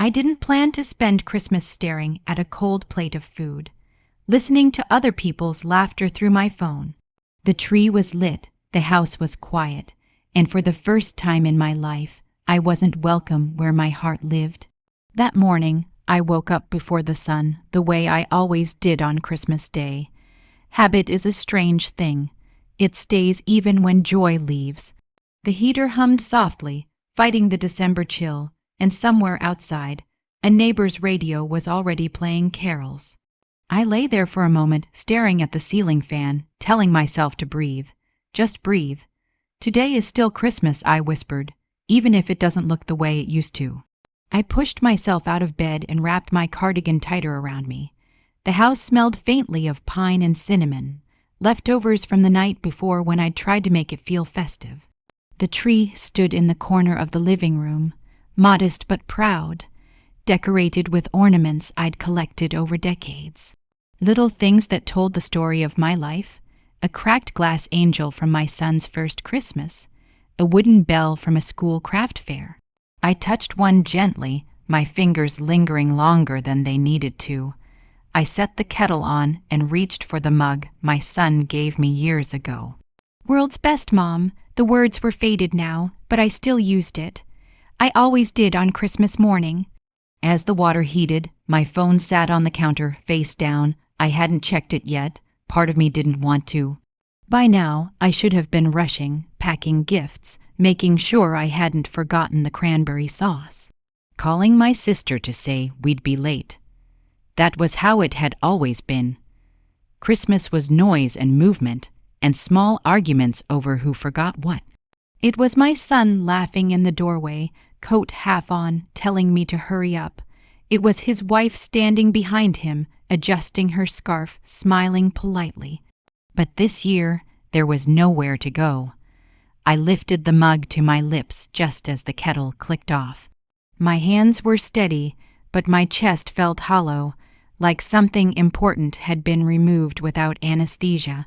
I didn't plan to spend Christmas staring at a cold plate of food, listening to other people's laughter through my phone. The tree was lit, the house was quiet, and for the first time in my life, I wasn't welcome where my heart lived. That morning, I woke up before the sun, the way I always did on Christmas Day. Habit is a strange thing. It stays even when joy leaves. The heater hummed softly, fighting the December chill, and somewhere outside, a neighbor's radio was already playing carols. I lay there for a moment, staring at the ceiling fan, telling myself to breathe. Just breathe. Today is still Christmas, I whispered, even if it doesn't look the way it used to. I pushed myself out of bed and wrapped my cardigan tighter around me. The house smelled faintly of pine and cinnamon, leftovers from the night before when I'd tried to make it feel festive. The tree stood in the corner of the living room, modest but proud, decorated with ornaments I'd collected over decades. Little things that told the story of my life: a cracked glass angel from my son's first Christmas, a wooden bell from a school craft fair. I touched one gently, my fingers lingering longer than they needed to. I set the kettle on and reached for the mug my son gave me years ago. "World's best, Mom." The words were faded now, but I still used it. I always did on Christmas morning. As the water heated, my phone sat on the counter, face down. I hadn't checked it yet. Part of me didn't want to. By now, I should have been rushing, packing gifts, making sure I hadn't forgotten the cranberry sauce, calling my sister to say we'd be late. That was how it had always been. Christmas was noise and movement, and small arguments over who forgot what. It was my son laughing in the doorway, coat half on, telling me to hurry up. It was his wife standing behind him, adjusting her scarf, smiling politely. But this year, there was nowhere to go. I lifted the mug to my lips just as the kettle clicked off. My hands were steady, but my chest felt hollow, like something important had been removed without anesthesia.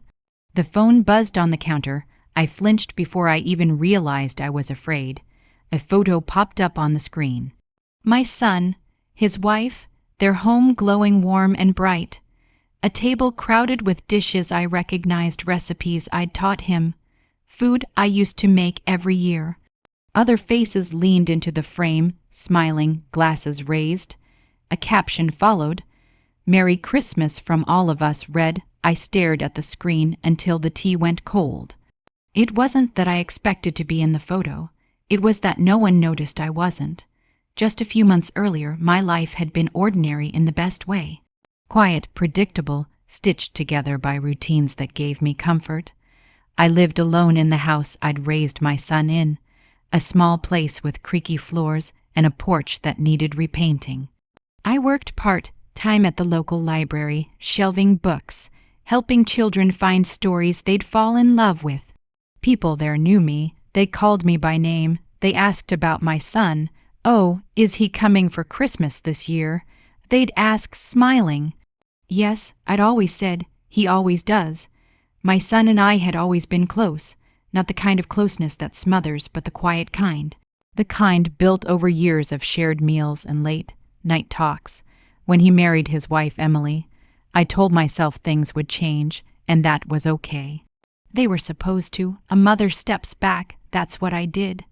The phone buzzed on the counter. I flinched before I even realized I was afraid. A photo popped up on the screen. My son, his wife, their home glowing warm and bright. A table crowded with dishes I recognized, recipes I'd taught him. Food I used to make every year. Other faces leaned into the frame, smiling, glasses raised. A caption followed. "Merry Christmas from all of us," read. I stared at the screen until the tea went cold. It wasn't that I expected to be in the photo. It was that no one noticed I wasn't. Just a few months earlier, my life had been ordinary in the best way. Quiet, predictable, stitched together by routines that gave me comfort. I lived alone in the house I'd raised my son in, a small place with creaky floors and a porch that needed repainting. I worked part-time at the local library, shelving books, helping children find stories they'd fall in love with. People there knew me. They called me by name. They asked about my son. "Oh, is he coming for Christmas this year?" They'd ask, smiling. Yes, I'd always said, "He always does." My son and I had always been close, not the kind of closeness that smothers, but the quiet kind. The kind built over years of shared meals and late-night talks. When he married his wife, Emily, I told myself things would change, and that was okay. They were supposed to. A mother steps back. That's what I did.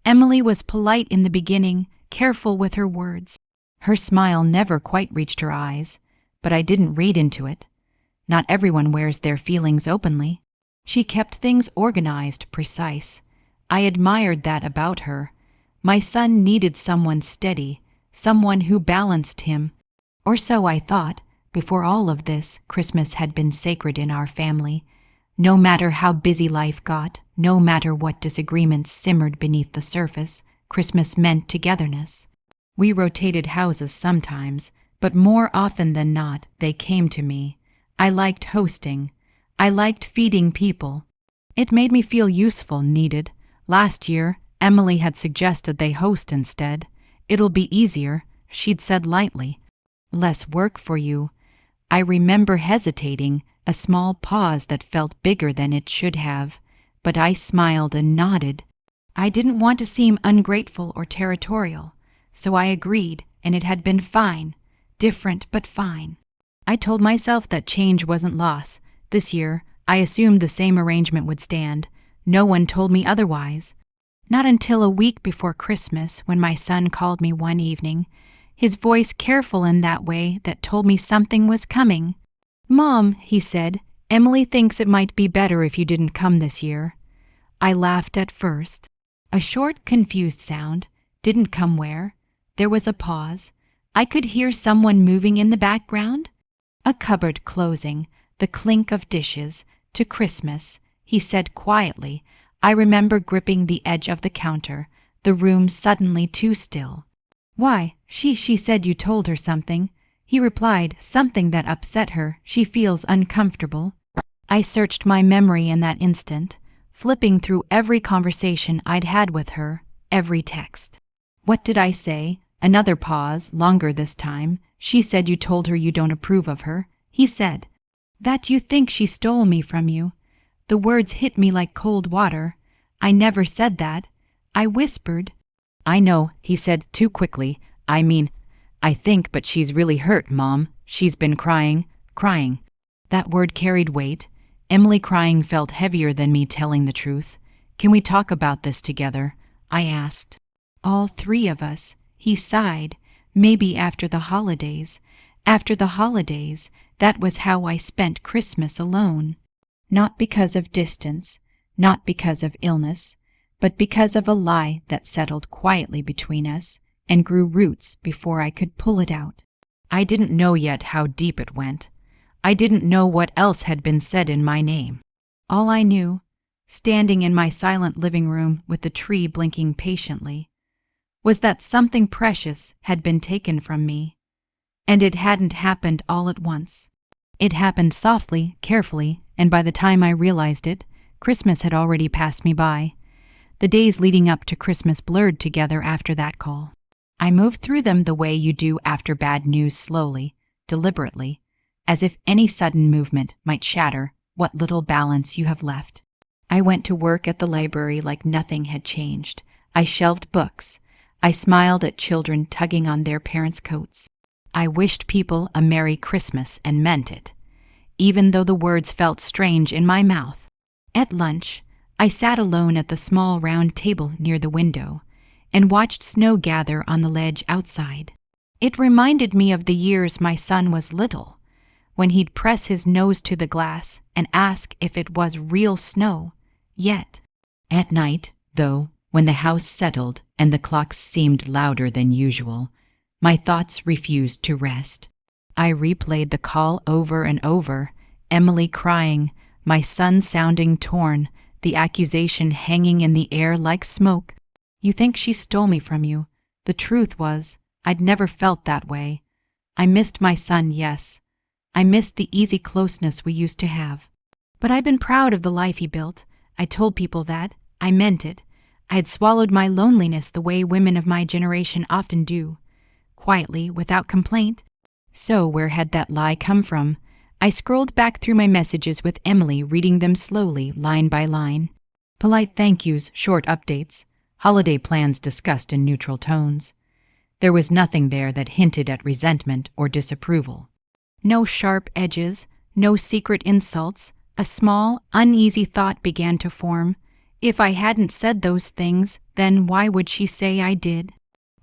Emily was polite in the beginning, careful with her words. Her smile never quite reached her eyes, but I didn't read into it. Not everyone wears their feelings openly. She kept things organized, precise. I admired that about her. My son needed someone steady, someone who balanced him. Or so I thought. Before all of this, Christmas had been sacred in our family. No matter how busy life got, no matter what disagreements simmered beneath the surface, Christmas meant togetherness. We rotated houses sometimes, but more often than not, they came to me. I liked hosting. I liked feeding people. It made me feel useful, needed. Last year, Emily had suggested they host instead. "It'll be easier," she'd said lightly. "Less work for you." I remember hesitating, a small pause that felt bigger than it should have, but I smiled and nodded. I didn't want to seem ungrateful or territorial, so I agreed, and it had been fine. Different, but fine. I told myself that change wasn't loss. This year, I assumed the same arrangement would stand. No one told me otherwise. Not until a week before Christmas, when my son called me one evening, his voice careful in that way that told me something was coming. "Mom," he said, "Emily thinks it might be better if you didn't come this year." I laughed at first. A short, confused sound. Didn't come where? There was a pause. I could hear someone moving in the background. A cupboard closing, the clink of dishes. "To Christmas," he said quietly. I remember gripping the edge of the counter, the room suddenly too still. "Why, she said you told her something." He replied, "Something that upset her. She feels uncomfortable." I searched my memory in that instant, flipping through every conversation I'd had with her, every text. What did I say? Another pause, longer this time. "She said you told her you don't approve of her." He said, "That you think she stole me from you." The words hit me like cold water. I never said that. I whispered. "I know," he said too quickly. I think, but she's really hurt, Mom. She's been crying. That word carried weight. Emily crying felt heavier than me telling the truth. "Can we talk about this together?" I asked. "All three of us," he sighed. "Maybe after the holidays." After the holidays, that was how I spent Christmas alone. Not because of distance, not because of illness, but because of a lie that settled quietly between us and grew roots before I could pull it out. I didn't know yet how deep it went. I didn't know what else had been said in my name. All I knew, standing in my silent living room with the tree blinking patiently, was that something precious had been taken from me. And it hadn't happened all at once. It happened softly, carefully, and by the time I realized it, Christmas had already passed me by. The days leading up to Christmas blurred together after that call. I moved through them the way you do after bad news, slowly, deliberately, as if any sudden movement might shatter what little balance you have left. I went to work at the library like nothing had changed. I shelved books. I smiled at children tugging on their parents' coats. I wished people a Merry Christmas and meant it, even though the words felt strange in my mouth. At lunch, I sat alone at the small round table near the window and watched snow gather on the ledge outside. It reminded me of the years my son was little, when he'd press his nose to the glass and ask if it was real snow. Yet, at night, though, when the house settled and the clocks seemed louder than usual, my thoughts refused to rest. I replayed the call over and over, Emily crying, my son sounding torn, the accusation hanging in the air like smoke. "You think she stole me from you." The truth was, I'd never felt that way. I missed my son, yes. I missed the easy closeness we used to have. But I'd been proud of the life he built. I told people that. I meant it. I had swallowed my loneliness the way women of my generation often do, quietly, without complaint. So where had that lie come from? I scrolled back through my messages with Emily, reading them slowly, line by line. Polite thank yous, short updates, holiday plans discussed in neutral tones. There was nothing there that hinted at resentment or disapproval. No sharp edges, no secret insults. A small, uneasy thought began to form. If I hadn't said those things, then why would she say I did?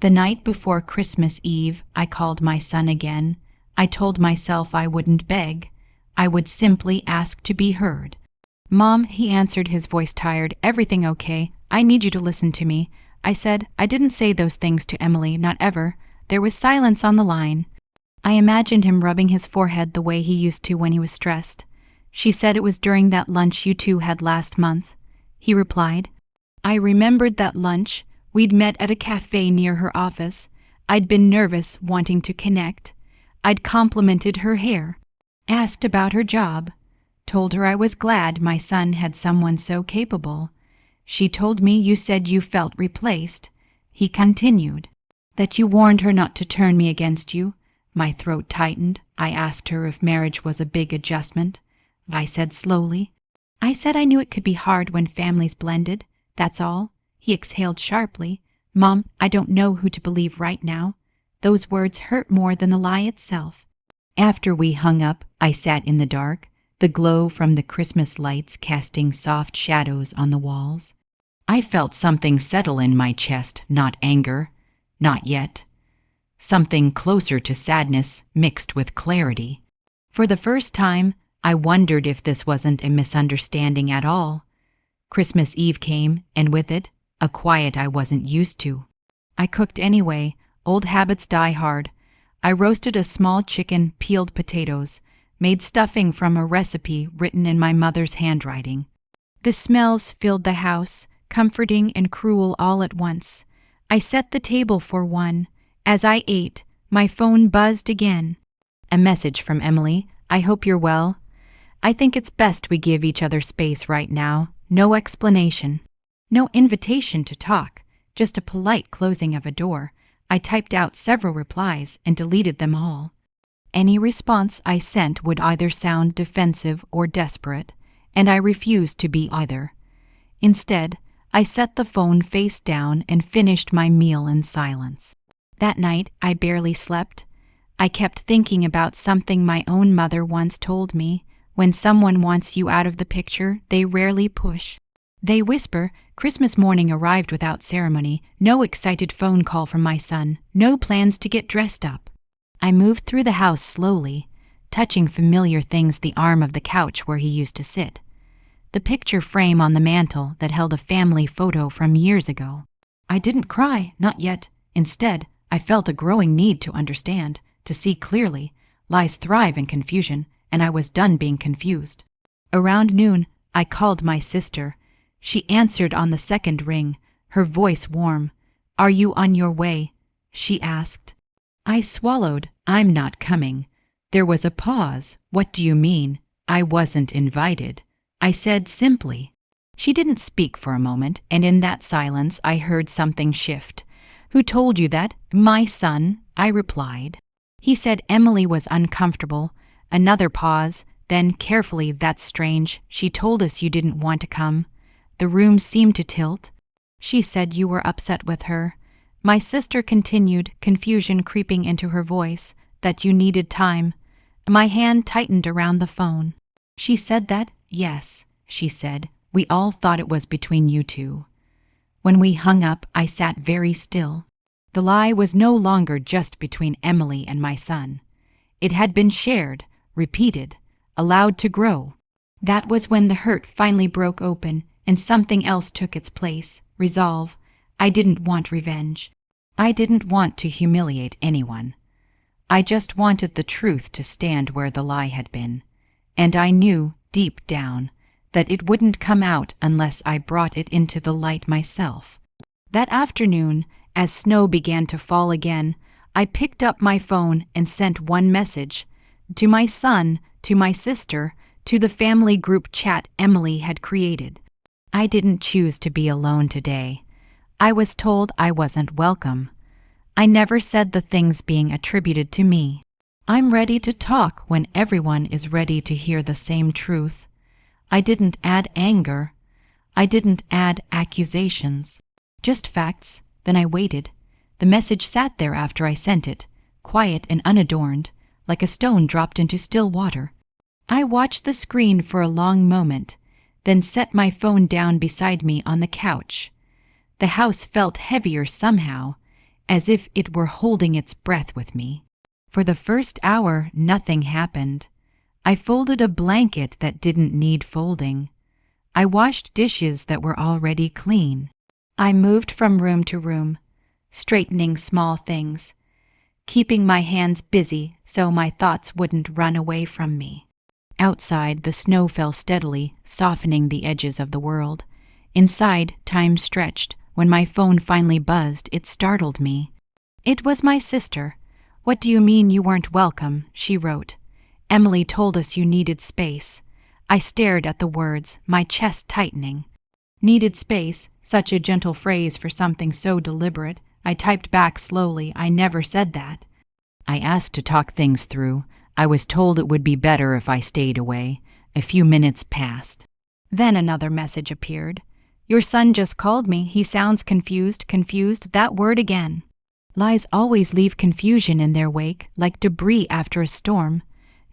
The night before Christmas Eve, I called my son again. I told myself I wouldn't beg. I would simply ask to be heard. "Mom," he answered, his voice tired, "everything okay? I need you to listen to me." I said, "I didn't say those things to Emily, not ever." There was silence on the line. I imagined him rubbing his forehead the way he used to when he was stressed. "She said it was during that lunch you two had last month." He replied. I remembered that lunch. We'd met at a cafe near her office. I'd been nervous, wanting to connect. I'd complimented her hair, asked about her job, told her I was glad my son had someone so capable. She told me you said you felt replaced. He continued, "That you warned her not to turn me against you." My throat tightened. I asked her if marriage was a big adjustment. I said slowly, "I said I knew it could be hard when families blended. That's all." He exhaled sharply. "Mom, I don't know who to believe right now." Those words hurt more than the lie itself. After we hung up, I sat in the dark, the glow from the Christmas lights casting soft shadows on the walls. I felt something settle in my chest, not anger, not yet. Something closer to sadness mixed with clarity. For the first time, I wondered if this wasn't a misunderstanding at all. Christmas Eve came, and with it, a quiet I wasn't used to. I cooked anyway. Old habits die hard. I roasted a small chicken, peeled potatoes, made stuffing from a recipe written in my mother's handwriting. The smells filled the house, comforting and cruel all at once. I set the table for one. As I ate, my phone buzzed again. A message from Emily. I hope you're well. I think it's best we give each other space right now. No explanation. No invitation to talk. Just a polite closing of a door. I typed out several replies and deleted them all. Any response I sent would either sound defensive or desperate, and I refused to be either. Instead, I set the phone face down and finished my meal in silence. That night, I barely slept. I kept thinking about something my own mother once told me. When someone wants you out of the picture, they rarely push. They whisper. Christmas morning arrived without ceremony, no excited phone call from my son, no plans to get dressed up. I moved through the house slowly, touching familiar things, the arm of the couch where he used to sit, the picture frame on the mantel that held a family photo from years ago. I didn't cry, not yet. Instead, I felt a growing need to understand, to see clearly. Lies thrive in confusion, and I was done being confused. Around noon, I called my sister. She answered on the second ring, her voice warm. "Are you on your way?" she asked. I swallowed. "I'm not coming." There was a pause. "What do you mean?" "I wasn't invited," I said simply. She didn't speak for a moment, and in that silence I heard something shift. "Who told you that?" "My son," I replied. He said Emily was uncomfortable. Another pause, then carefully, "That's strange. She told us you didn't want to come." The room seemed to tilt. "She said you were upset with her." My sister continued, confusion creeping into her voice, "That you needed time." My hand tightened around the phone. "She said that?" "Yes," she said. "We all thought it was between you two." When we hung up, I sat very still. The lie was no longer just between Emily and my son. It had been shared, repeated, allowed to grow. That was when the hurt finally broke open, and something else took its place, resolve. I didn't want revenge. I didn't want to humiliate anyone. I just wanted the truth to stand where the lie had been. And I knew, deep down, that it wouldn't come out unless I brought it into the light myself. That afternoon, as snow began to fall again, I picked up my phone and sent one message. To my son, to my sister, to the family group chat Emily had created. I didn't choose to be alone today. I was told I wasn't welcome. I never said the things being attributed to me. I'm ready to talk when everyone is ready to hear the same truth. I didn't add anger. I didn't add accusations. Just facts. Then I waited. The message sat there after I sent it, quiet and unadorned, like a stone dropped into still water. I watched the screen for a long moment, then set my phone down beside me on the couch. The house felt heavier somehow, as if it were holding its breath with me. For the first hour, nothing happened. I folded a blanket that didn't need folding. I washed dishes that were already clean. I moved from room to room, straightening small things, keeping my hands busy so my thoughts wouldn't run away from me. Outside, the snow fell steadily, softening the edges of the world. Inside, time stretched. When my phone finally buzzed, it startled me. It was my sister. "What do you mean you weren't welcome?" she wrote. "Emily told us you needed space." I stared at the words, my chest tightening. Needed space, such a gentle phrase for something so deliberate. I typed back slowly, "I never said that." I asked to talk things through. I was told it would be better if I stayed away. A few minutes passed. Then another message appeared. "Your son just called me. He sounds confused, that word again." Lies always leave confusion in their wake, like debris after a storm.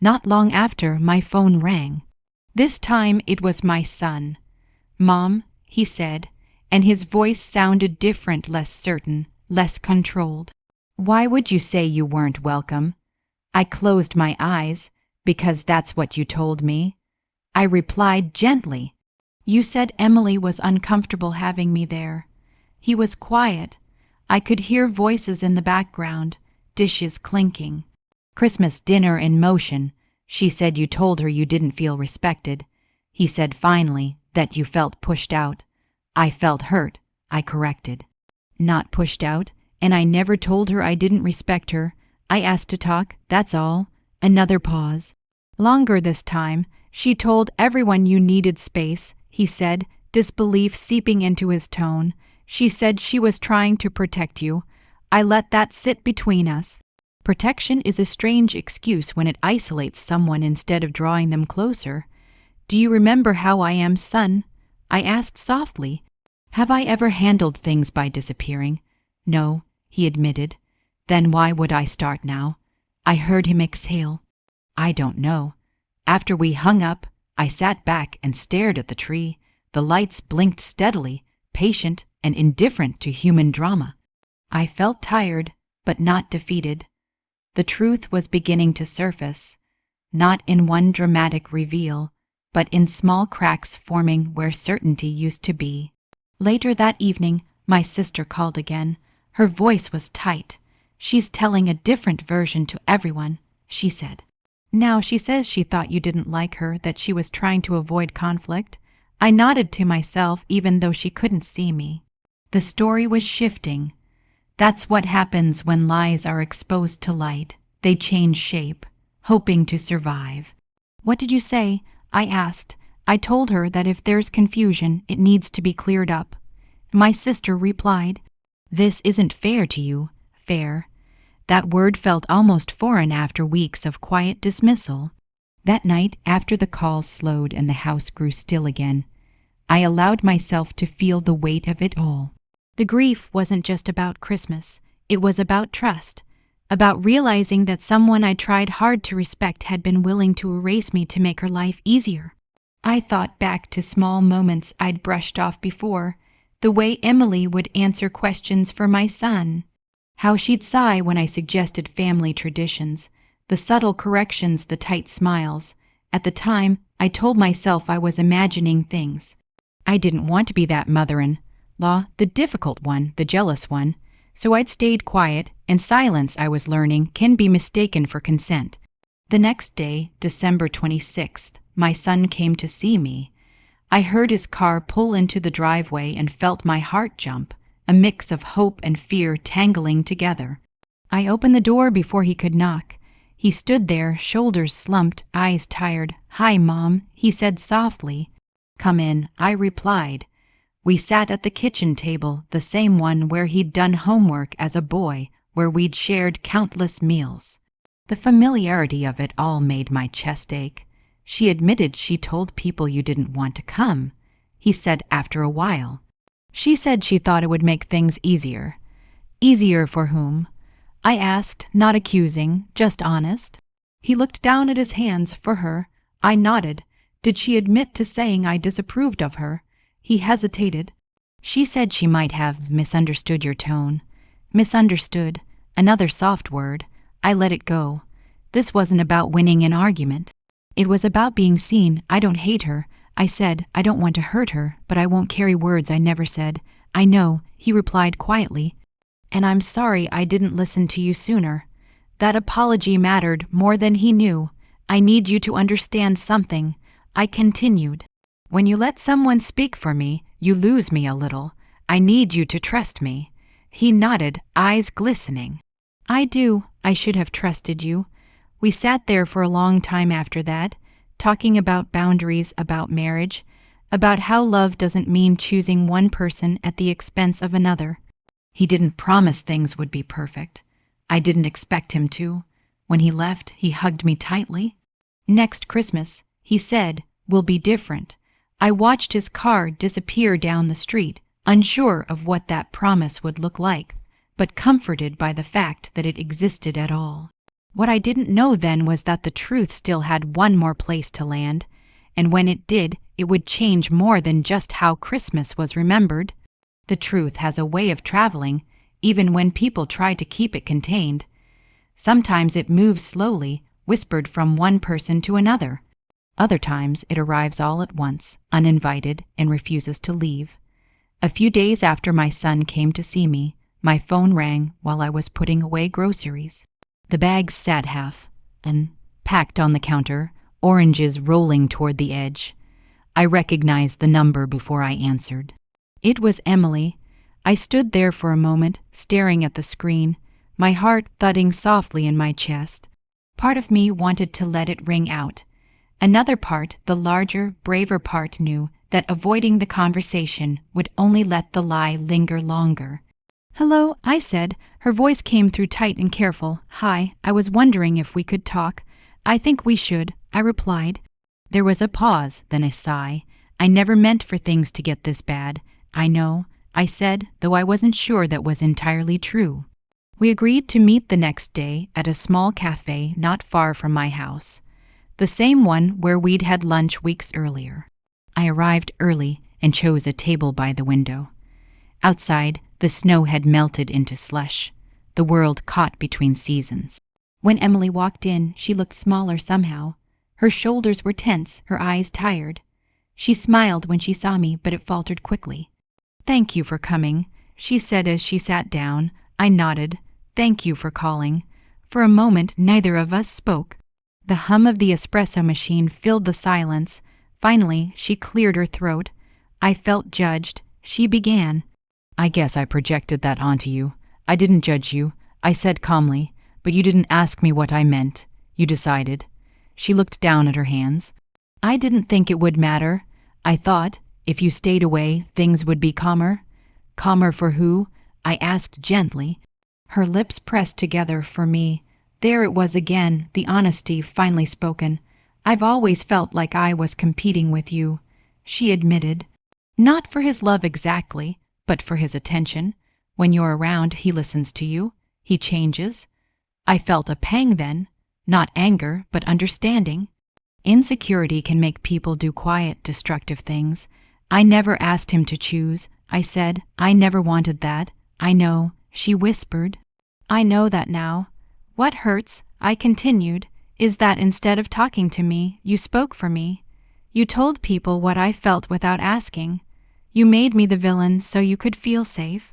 Not long after, my phone rang. This time it was my son. "Mom," he said, and his voice sounded different, less certain, less controlled. "Why would you say you weren't welcome?" I closed my eyes, "Because that's what you told me." I replied gently, "You said Emily was uncomfortable having me there." He was quiet. I could hear voices in the background, dishes clinking. "Christmas dinner in motion. She said you told her you didn't feel respected." He said finally, "That you felt pushed out." I felt hurt. I corrected. "Not pushed out, and I never told her I didn't respect her. I asked to talk, that's all." Another pause. "Longer this time. She told everyone you needed space," he said, disbelief seeping into his tone. "She said she was trying to protect you. I let that sit between us." Protection is a strange excuse when it isolates someone instead of drawing them closer. "Do you remember how I am, son?" I asked softly. "Have I ever handled things by disappearing?" "No," he admitted. "Then why would I start now?" I heard him exhale. "I don't know." After we hung up, I sat back and stared at the tree. The lights blinked steadily, patient and indifferent to human drama. I felt tired, but not defeated. The truth was beginning to surface, not in one dramatic reveal, but in small cracks forming where certainty used to be. Later that evening, my sister called again. Her voice was tight. "She's telling a different version to everyone," she said. "Now she says she thought you didn't like her, that she was trying to avoid conflict." I nodded to myself even though she couldn't see me. The story was shifting. That's what happens when lies are exposed to light. They change shape, hoping to survive. "What did you say?" I asked. I told her that if there's confusion, it needs to be cleared up. My sister replied, "This isn't fair to you." Fair. That word felt almost foreign after weeks of quiet dismissal. That night, after the calls slowed and the house grew still again, I allowed myself to feel the weight of it all. The grief wasn't just about Christmas. It was about trust, about realizing that someone I tried hard to respect had been willing to erase me to make her life easier. I thought back to small moments I'd brushed off before, the way Emily would answer questions for my son, how she'd sigh when I suggested family traditions, the subtle corrections, the tight smiles. At the time, I told myself I was imagining things. I didn't want to be that mother-in-law, the difficult one, the jealous one. So I'd stayed quiet, and silence, I was learning, can be mistaken for consent. The next day, December 26th, my son came to see me. I heard his car pull into the driveway and felt my heart jump, a mix of hope and fear tangling together. I opened the door before he could knock. He stood there, shoulders slumped, eyes tired. "Hi, Mom," he said softly. "Come in," I replied. We sat at the kitchen table, the same one where he'd done homework as a boy, where we'd shared countless meals. The familiarity of it all made my chest ache. "She admitted she told people you didn't want to come," he said after a while. "She said she thought it would make things easier." "Easier for whom?" I asked, not accusing, just honest. He looked down at his hands. "For her." I nodded. "Did she admit to saying I disapproved of her?" He hesitated. "She said she might have misunderstood your tone." Misunderstood, another soft word. I let it go. This wasn't about winning an argument. It was about being seen. "I don't hate her," I said. "I don't want to hurt her, but I won't carry words I never said." "I know," he replied quietly. "And I'm sorry I didn't listen to you sooner." That apology mattered more than he knew. "I need you to understand something," I continued. "When you let someone speak for me, you lose me a little. I need you to trust me." He nodded, eyes glistening. "I do. I should have trusted you." We sat there for a long time after that, talking about boundaries, about marriage, about how love doesn't mean choosing one person at the expense of another. He didn't promise things would be perfect. I didn't expect him to. When he left, he hugged me tightly. "Next Christmas," he said, "will be different." I watched his car disappear down the street, unsure of what that promise would look like. but comforted by the fact that it existed at all. What I didn't know then was that the truth still had one more place to land, and when it did, it would change more than just how Christmas was remembered. The truth has a way of traveling, even when people try to keep it contained. Sometimes it moves slowly, whispered from one person to another. Other times it arrives all at once, uninvited, and refuses to leave. A few days after my son came to see me, my phone rang while I was putting away groceries. The bags sat half, packed on the counter, oranges rolling toward the edge. I recognized the number before I answered. It was Emily. I stood there for a moment, staring at the screen, my heart thudding softly in my chest. Part of me wanted to let it ring out. Another part, the larger, braver part, knew that avoiding the conversation would only let the lie linger longer. "Hello," I said. Her voice came through tight and careful. "Hi, I was wondering if we could talk." "I think we should," I replied. There was a pause, then a sigh. "I never meant for things to get this bad." "I know," I said, though I wasn't sure that was entirely true. We agreed to meet the next day at a small cafe not far from my house, the same one where we'd had lunch weeks earlier. I arrived early and chose a table by the window. Outside, the snow had melted into slush, the world caught between seasons. When Emily walked in, she looked smaller somehow. Her shoulders were tense, her eyes tired. She smiled when she saw me, but it faltered quickly. "Thank you for coming," she said as she sat down. I nodded. "Thank you for calling." For a moment, neither of us spoke. The hum of the espresso machine filled the silence. Finally, she cleared her throat. I felt judged. She began. "I guess I projected that onto you. I didn't judge you," I said calmly, "but you didn't ask me what I meant. You decided." She looked down at her hands. "I didn't think it would matter. I thought, if you stayed away, things would be calmer." "Calmer for who?" I asked gently. Her lips pressed together for me. There it was again, the honesty finally spoken. "I've always felt like I was competing with you," she admitted. "Not for his love exactly, but for his attention. When you're around, he listens to you. He changes." I felt a pang then, not anger, but understanding. Insecurity can make people do quiet, destructive things. "I never asked him to choose," I said. "I never wanted that." "I know," she whispered. "I know that now. What hurts," I continued, "is that instead of talking to me, you spoke for me. You told people what I felt without asking. You made me the villain so you could feel safe."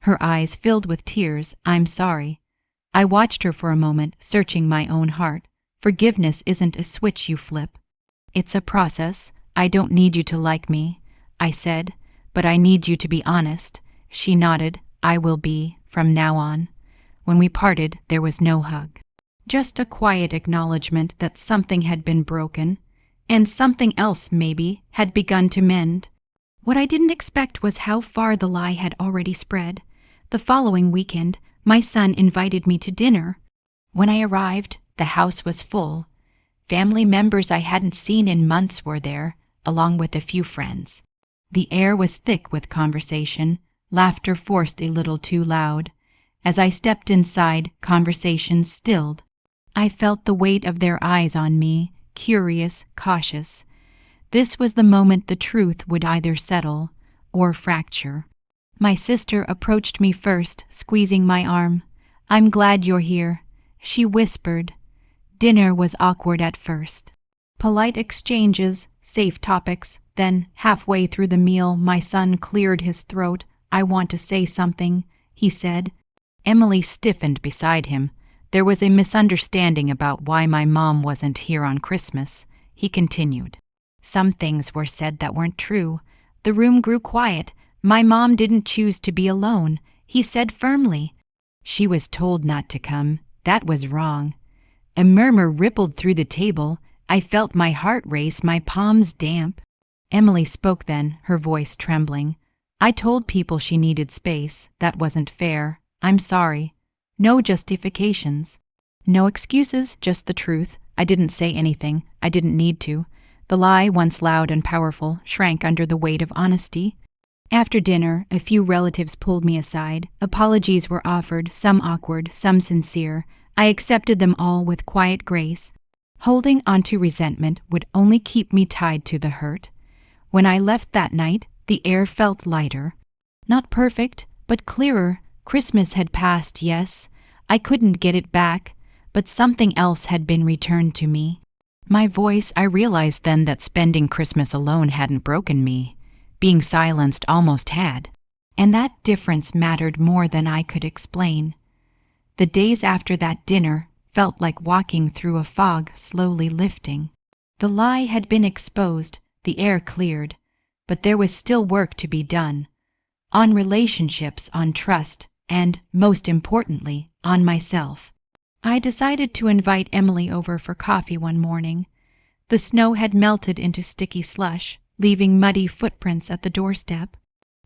Her eyes filled with tears. "I'm sorry." I watched her for a moment, searching my own heart. Forgiveness isn't a switch you flip. "It's a process. I don't need you to like me," I said, "but I need you to be honest." She nodded. "I will be, from now on." When we parted, there was no hug. Just a quiet acknowledgement that something had been broken, and something else, maybe, had begun to mend. What I didn't expect was how far the lie had already spread. The following weekend, my son invited me to dinner. When I arrived, the house was full. Family members I hadn't seen in months were there, along with a few friends. The air was thick with conversation, laughter forced a little too loud. As I stepped inside, conversation stilled. I felt the weight of their eyes on me, curious, cautious. This was the moment the truth would either settle or fracture. My sister approached me first, squeezing my arm. "I'm glad you're here," she whispered. Dinner was awkward at first. Polite exchanges, safe topics, then, halfway through the meal, my son cleared his throat. "I want to say something," he said. Emily stiffened beside him. "There was a misunderstanding about why my mom wasn't here on Christmas," he continued. "Some things were said that weren't true." The room grew quiet. "My mom didn't choose to be alone," he said firmly. "She was told not to come. That was wrong." A murmur rippled through the table. I felt my heart race, my palms damp. Emily spoke then, her voice trembling. "I told people she needed space. That wasn't fair. I'm sorry. No justifications. No excuses, just the truth. I didn't say anything. I didn't need to." The lie, once loud and powerful, shrank under the weight of honesty. After dinner, a few relatives pulled me aside. Apologies were offered, some awkward, some sincere. I accepted them all with quiet grace. Holding onto resentment would only keep me tied to the hurt. When I left that night, the air felt lighter. Not perfect, but clearer. Christmas had passed, yes. I couldn't get it back, but something else had been returned to me. My voice, I realized then that spending Christmas alone hadn't broken me. Being silenced almost had. And that difference mattered more than I could explain. The days after that dinner felt like walking through a fog slowly lifting. The lie had been exposed, the air cleared, but there was still work to be done. On relationships, on trust, and, most importantly, on myself. I decided to invite Emily over for coffee one morning. The snow had melted into sticky slush, leaving muddy footprints at the doorstep.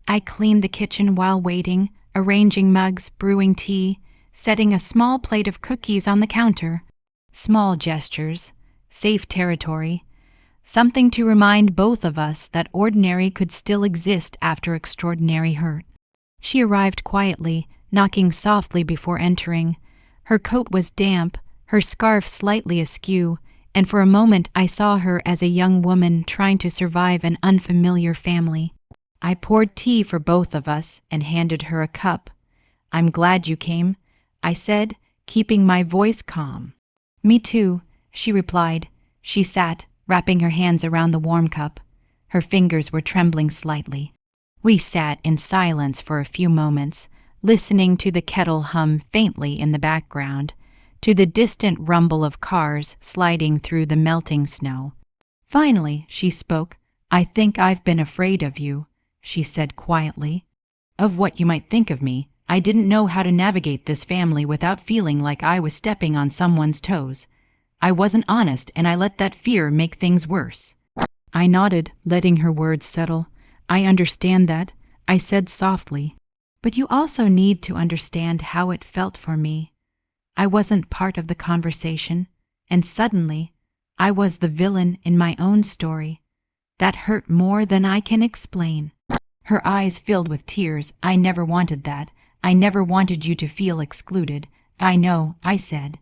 I cleaned the kitchen while waiting, arranging mugs, brewing tea, setting a small plate of cookies on the counter. Small gestures, safe territory, something to remind both of us that ordinary could still exist after extraordinary hurt. She arrived quietly, knocking softly before entering. Her coat was damp, her scarf slightly askew, and for a moment I saw her as a young woman trying to survive an unfamiliar family. I poured tea for both of us and handed her a cup. "I'm glad you came," I said, keeping my voice calm. "Me too," she replied. She sat, wrapping her hands around the warm cup. Her fingers were trembling slightly. We sat in silence for a few moments, listening to the kettle hum faintly in the background, to the distant rumble of cars sliding through the melting snow. Finally, she spoke. "I think I've been afraid of you," she said quietly. "Of what you might think of me. I didn't know how to navigate this family without feeling like I was stepping on someone's toes. I wasn't honest, and I let that fear make things worse." I nodded, letting her words settle. "I understand that," I said softly. "But you also need to understand how it felt for me. I wasn't part of the conversation, and suddenly, I was the villain in my own story. That hurt more than I can explain." Her eyes filled with tears. "I never wanted that. I never wanted you to feel excluded." "I know," I said.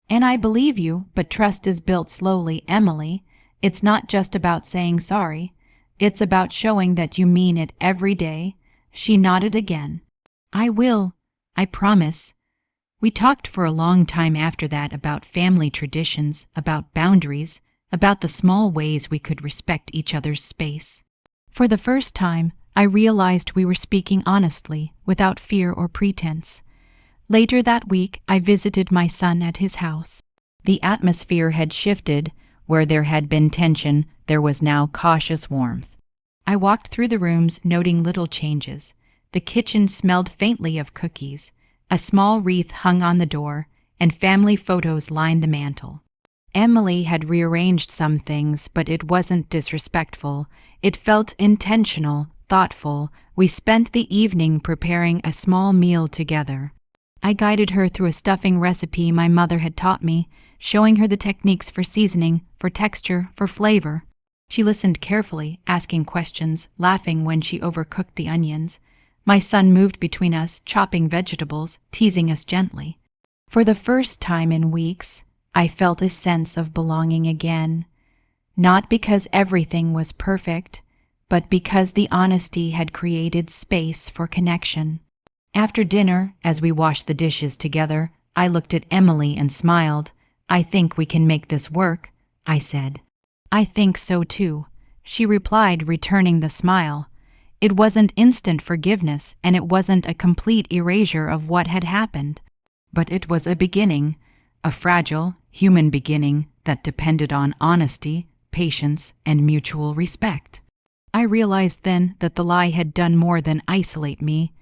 "And I believe you, but trust is built slowly, Emily. It's not just about saying sorry. It's about showing that you mean it every day." She nodded again. "I will. I promise." We talked for a long time after that about family traditions, about boundaries, about the small ways we could respect each other's space. For the first time, I realized we were speaking honestly, without fear or pretense. Later that week, I visited my son at his house. The atmosphere had shifted. Where there had been tension, there was now cautious warmth. I walked through the rooms, noting little changes. The kitchen smelled faintly of cookies. A small wreath hung on the door, and family photos lined the mantel. Emily had rearranged some things, but it wasn't disrespectful. It felt intentional, thoughtful. We spent the evening preparing a small meal together. I guided her through a stuffing recipe my mother had taught me, showing her the techniques for seasoning, for texture, for flavor. She listened carefully, asking questions, laughing when she overcooked the onions. My son moved between us, chopping vegetables, teasing us gently. For the first time in weeks, I felt a sense of belonging again. Not because everything was perfect, but because the honesty had created space for connection. After dinner, as we washed the dishes together, I looked at Emily and smiled. "I think we can make this work," I said. "I think so too," she replied, returning the smile. It wasn't instant forgiveness, and it wasn't a complete erasure of what had happened. But it was a beginning, a fragile, human beginning that depended on honesty, patience, and mutual respect. I realized then that the lie had done more than isolate me.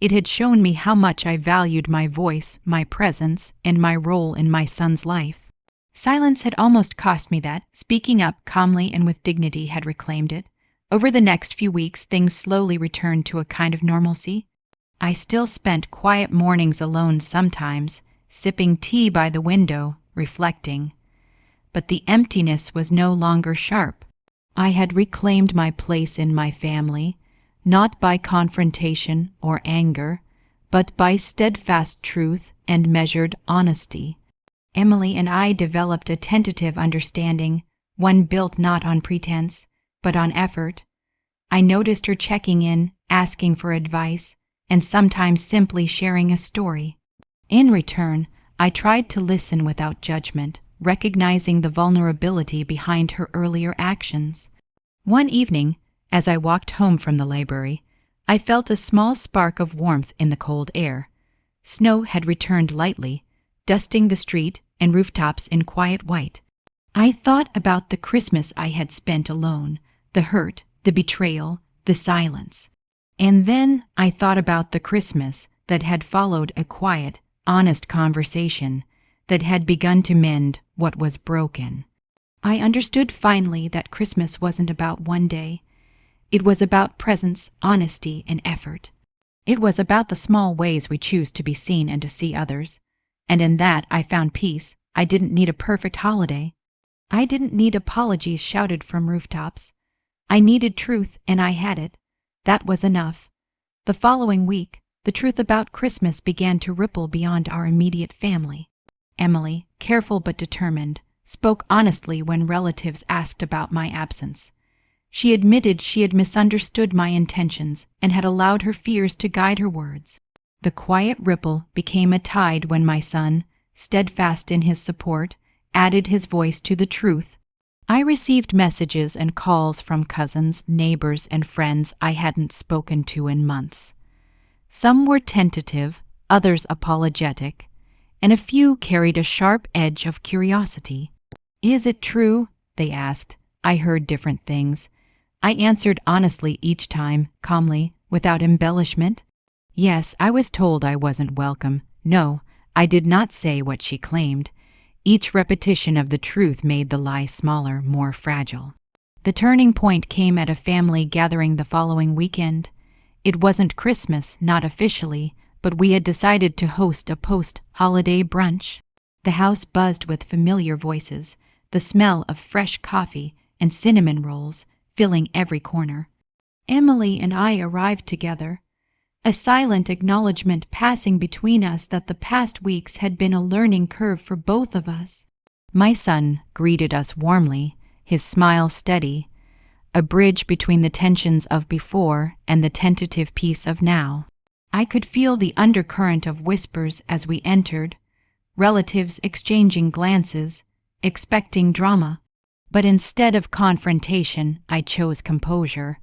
It had shown me how much I valued my voice, my presence, and my role in my son's life. Silence had almost cost me that. Speaking up calmly and with dignity had reclaimed it. Over the next few weeks, things slowly returned to a kind of normalcy. I still spent quiet mornings alone sometimes, sipping tea by the window, reflecting. But the emptiness was no longer sharp. I had reclaimed my place in my family. not by confrontation or anger, but by steadfast truth and measured honesty. Emily and I developed a tentative understanding, one built not on pretense, but on effort. I noticed her checking in, asking for advice, and sometimes simply sharing a story. In return, I tried to listen without judgment, recognizing the vulnerability behind her earlier actions. One evening, as I walked home from the library, I felt a small spark of warmth in the cold air. Snow had returned lightly, dusting the street and rooftops in quiet white. I thought about the Christmas I had spent alone, the hurt, the betrayal, the silence. And then I thought about the Christmas that had followed a quiet, honest conversation that had begun to mend what was broken. I understood finally that Christmas wasn't about one day. It was about presence, honesty, and effort. It was about the small ways we choose to be seen and to see others. And in that I found peace. I didn't need a perfect holiday. I didn't need apologies shouted from rooftops. I needed truth, and I had it. That was enough. The following week, the truth about Christmas began to ripple beyond our immediate family. Emily, careful but determined, spoke honestly when relatives asked about my absence. She admitted she had misunderstood my intentions and had allowed her fears to guide her words. The quiet ripple became a tide when my son, steadfast in his support, added his voice to the truth. I received messages and calls from cousins, neighbors, and friends I hadn't spoken to in months. Some were tentative, others apologetic, and a few carried a sharp edge of curiosity. "Is it true?" they asked. I heard different things. I answered honestly each time, calmly, without embellishment. Yes, I was told I wasn't welcome. No, I did not say what she claimed. Each repetition of the truth made the lie smaller, more fragile. The turning point came at a family gathering the following weekend. It wasn't Christmas, not officially, but we had decided to host a post-holiday brunch. The house buzzed with familiar voices, the smell of fresh coffee and cinnamon rolls filling every corner. Emily and I arrived together, a silent acknowledgement passing between us that the past weeks had been a learning curve for both of us. My son greeted us warmly, his smile steady, a bridge between the tensions of before and the tentative peace of now. I could feel the undercurrent of whispers as we entered, relatives exchanging glances, expecting drama. But instead of confrontation, I chose composure.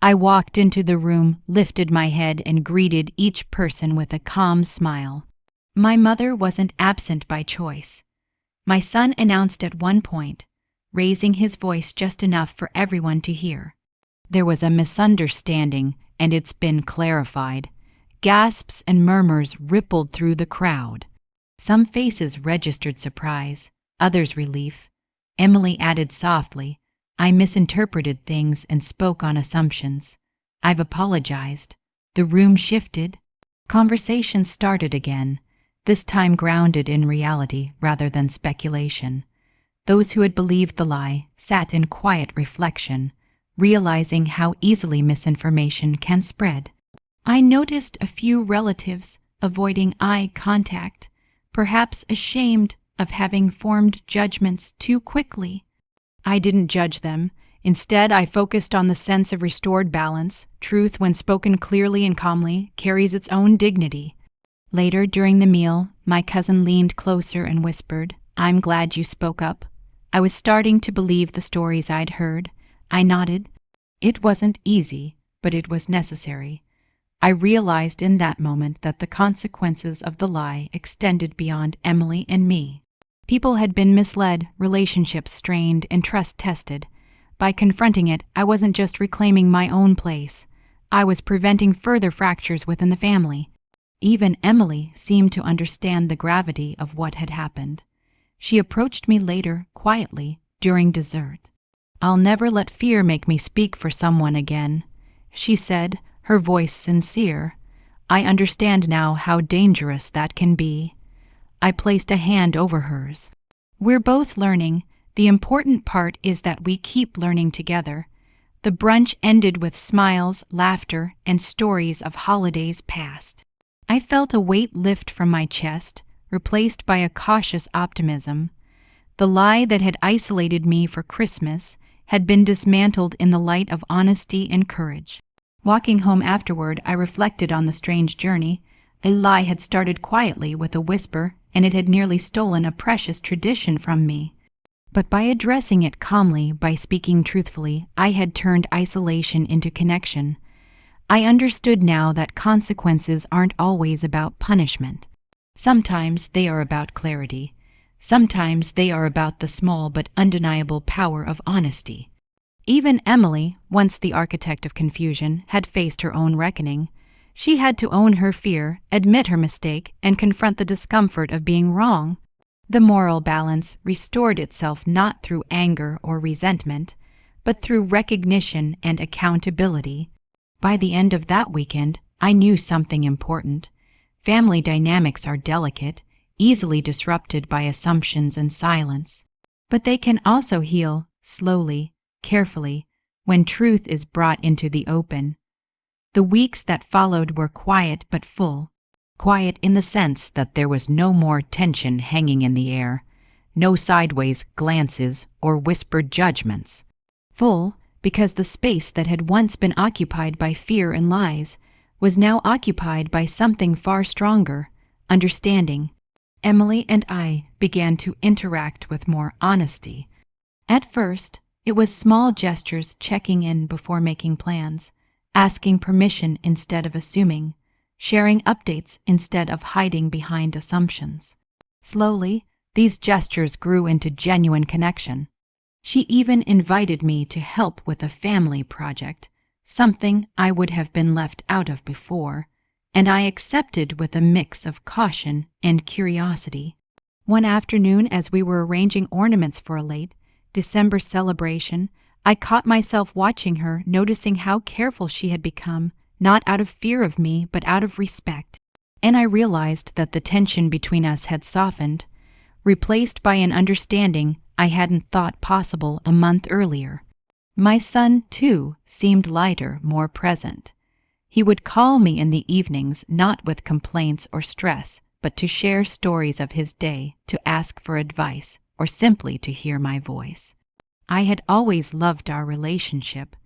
I walked into the room, lifted my head, and greeted each person with a calm smile. My mother wasn't absent by choice. My son announced at one point, raising his voice just enough for everyone to hear. There was a misunderstanding, and it's been clarified. Gasps and murmurs rippled through the crowd. Some faces registered surprise, others relief. Emily added softly, "I misinterpreted things and spoke on assumptions. I've apologized." The room shifted. Conversation started again, this time grounded in reality rather than speculation. Those who had believed the lie sat in quiet reflection, realizing how easily misinformation can spread. I noticed a few relatives avoiding eye contact, perhaps ashamed of having formed judgments too quickly. I didn't judge them. Instead, I focused on the sense of restored balance. Truth, when spoken clearly and calmly, carries its own dignity. Later, during the meal, my cousin leaned closer and whispered, "I'm glad you spoke up." I was starting to believe the stories I'd heard. I nodded. It wasn't easy, but it was necessary. I realized in that moment that the consequences of the lie extended beyond Emily and me. People had been misled, relationships strained, and trust tested. By confronting it, I wasn't just reclaiming my own place. I was preventing further fractures within the family. Even Emily seemed to understand the gravity of what had happened. She approached me later, quietly, during dessert. "I'll never let fear make me speak for someone again," she said, her voice sincere. "I understand now how dangerous that can be." I placed a hand over hers. "We're both learning. The important part is that we keep learning together. The brunch ended with smiles, laughter, and stories of holidays past. I felt a weight lift from my chest, replaced by a cautious optimism. The lie that had isolated me for Christmas had been dismantled in the light of honesty and courage. Walking home afterward, I reflected on the strange journey. A lie had started quietly with a whisper, and it had nearly stolen a precious tradition from me. But by addressing it calmly, by speaking truthfully, I had turned isolation into connection. I understood now that consequences aren't always about punishment. Sometimes they are about clarity. Sometimes they are about the small but undeniable power of honesty. Even Emily, once the architect of confusion, had faced her own reckoning. She had to own her fear, admit her mistake, and confront the discomfort of being wrong. The moral balance restored itself not through anger or resentment, but through recognition and accountability. By the end of that weekend, I knew something important. Family dynamics are delicate, easily disrupted by assumptions and silence. But they can also heal, slowly, carefully, when truth is brought into the open. The weeks that followed were quiet but full. Quiet in the sense that there was no more tension hanging in the air, no sideways glances or whispered judgments. Full because the space that had once been occupied by fear and lies was now occupied by something far stronger, understanding. Emily and I began to interact with more honesty. At first, it was small gestures, checking in before making plans, asking permission instead of assuming, sharing updates instead of hiding behind assumptions. Slowly, these gestures grew into genuine connection. She even invited me to help with a family project, something I would have been left out of before, and I accepted with a mix of caution and curiosity. One afternoon, as we were arranging ornaments for a late December celebration, I caught myself watching her, noticing how careful she had become, not out of fear of me, but out of respect. And I realized that the tension between us had softened, replaced by an understanding I hadn't thought possible a month earlier. My son, too, seemed lighter, more present. He would call me in the evenings, not with complaints or stress, but to share stories of his day, to ask for advice, or simply to hear my voice. I had always loved our relationship,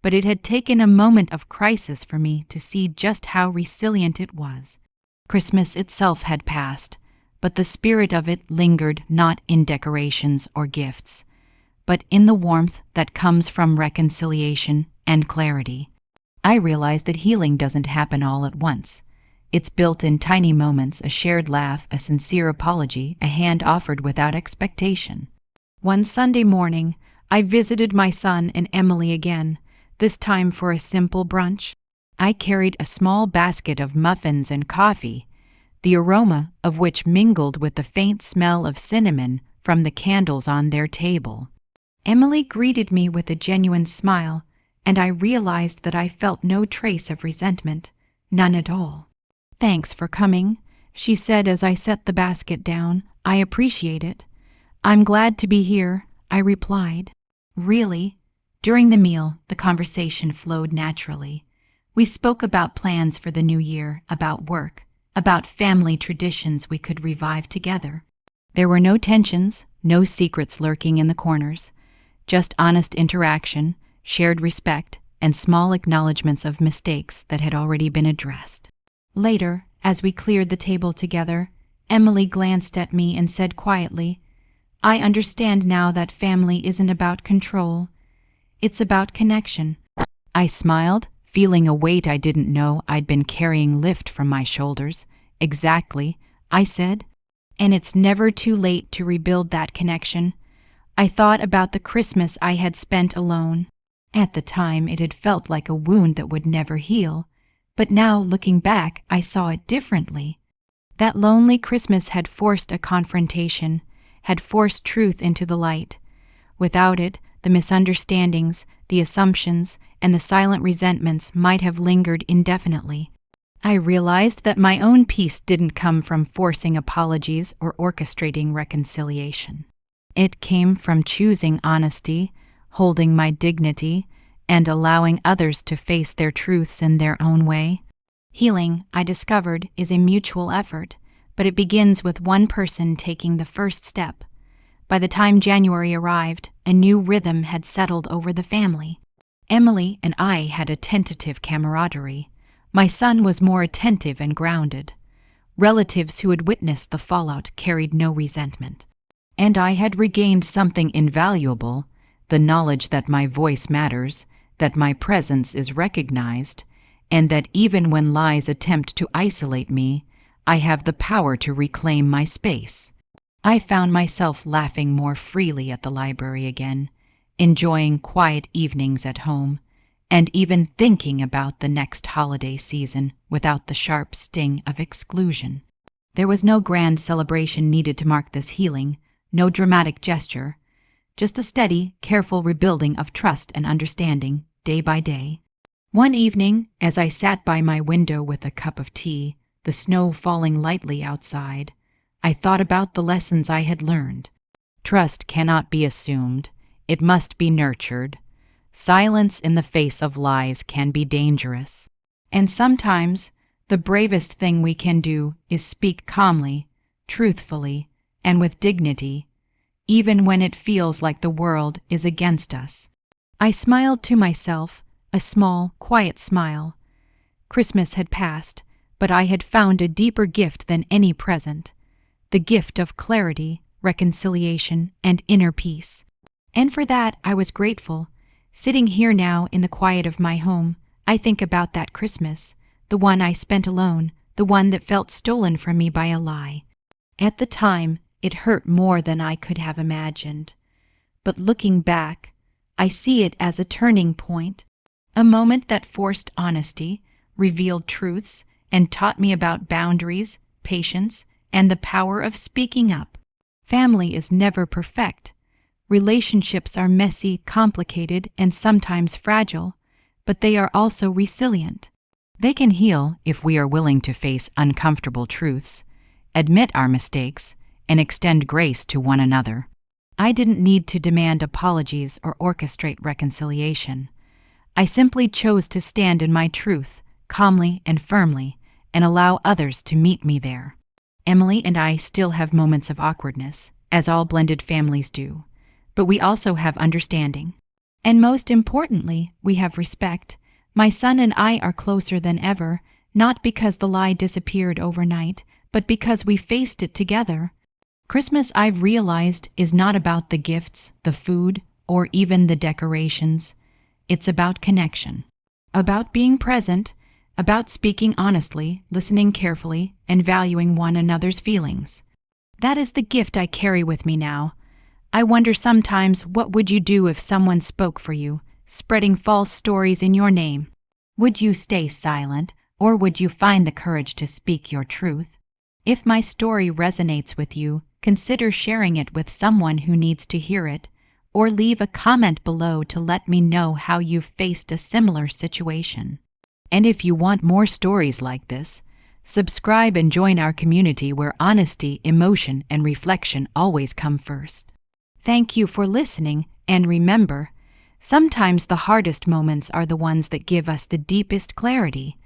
but it had taken a moment of crisis for me to see just how resilient it was. Christmas itself had passed, but the spirit of it lingered not in decorations or gifts, but in the warmth that comes from reconciliation and clarity. I realized that healing doesn't happen all at once. It's built in tiny moments, a shared laugh, a sincere apology, a hand offered without expectation. One Sunday morning, I visited my son and Emily again, this time for a simple brunch. I carried a small basket of muffins and coffee, the aroma of which mingled with the faint smell of cinnamon from the candles on their table. Emily greeted me with a genuine smile, and I realized that I felt no trace of resentment, none at all. "Thanks for coming," she said as I set the basket down. "I appreciate it." "I'm glad to be here," I replied. "Really?" During the meal, the conversation flowed naturally. We spoke about plans for the new year, about work, about family traditions we could revive together. There were no tensions, no secrets lurking in the corners, just honest interaction, shared respect, and small acknowledgments of mistakes that had already been addressed. Later, as we cleared the table together, Emily glanced at me and said quietly, "I understand now that family isn't about control. It's about connection." I smiled, feeling a weight I didn't know I'd been carrying lift from my shoulders. "Exactly," I said. "And it's never too late to rebuild that connection." I thought about the Christmas I had spent alone. At the time, it had felt like a wound that would never heal. But now, looking back, I saw it differently. That lonely Christmas had forced a confrontation, had forced truth into the light. Without it, the misunderstandings, the assumptions, and the silent resentments might have lingered indefinitely. I realized that my own peace didn't come from forcing apologies or orchestrating reconciliation. It came from choosing honesty, holding my dignity, and allowing others to face their truths in their own way. Healing, I discovered, is a mutual effort, but it begins with one person taking the first step. By the time January arrived, a new rhythm had settled over the family. Emily and I had a tentative camaraderie. My son was more attentive and grounded. Relatives who had witnessed the fallout carried no resentment. And I had regained something invaluable, the knowledge that my voice matters, that my presence is recognized, and that even when lies attempt to isolate me, I have the power to reclaim my space. I found myself laughing more freely at the library again, enjoying quiet evenings at home, and even thinking about the next holiday season without the sharp sting of exclusion. There was no grand celebration needed to mark this healing, no dramatic gesture, just a steady, careful rebuilding of trust and understanding, day by day. One evening, as I sat by my window with a cup of tea, the snow falling lightly outside, I thought about the lessons I had learned. Trust cannot be assumed. It must be nurtured. Silence in the face of lies can be dangerous. And sometimes, the bravest thing we can do is speak calmly, truthfully, and with dignity, even when it feels like the world is against us. I smiled to myself, a small, quiet smile. Christmas had passed, but I had found a deeper gift than any present, the gift of clarity, reconciliation, and inner peace. And for that I was grateful. Sitting here now in the quiet of my home, I think about that Christmas, the one I spent alone, the one that felt stolen from me by a lie. At the time, it hurt more than I could have imagined. But looking back, I see it as a turning point, a moment that forced honesty, revealed truths, and taught me about boundaries, patience, and the power of speaking up. Family is never perfect. Relationships are messy, complicated, and sometimes fragile, but they are also resilient. They can heal if we are willing to face uncomfortable truths, admit our mistakes, and extend grace to one another. I didn't need to demand apologies or orchestrate reconciliation. I simply chose to stand in my truth, calmly and firmly, and allow others to meet me there. Emily and I still have moments of awkwardness, as all blended families do, but we also have understanding. And most importantly, we have respect. My son and I are closer than ever, not because the lie disappeared overnight, but because we faced it together. Christmas, I've realized, is not about the gifts, the food, or even the decorations. It's about connection, about being present, about speaking honestly, listening carefully, and valuing one another's feelings. That is the gift I carry with me now. I wonder sometimes, what would you do if someone spoke for you, spreading false stories in your name? Would you stay silent, or would you find the courage to speak your truth? If my story resonates with you, consider sharing it with someone who needs to hear it, or leave a comment below to let me know how you've faced a similar situation. And if you want more stories like this, subscribe and join our community where honesty, emotion, and reflection always come first. Thank you for listening, and remember, sometimes the hardest moments are the ones that give us the deepest clarity.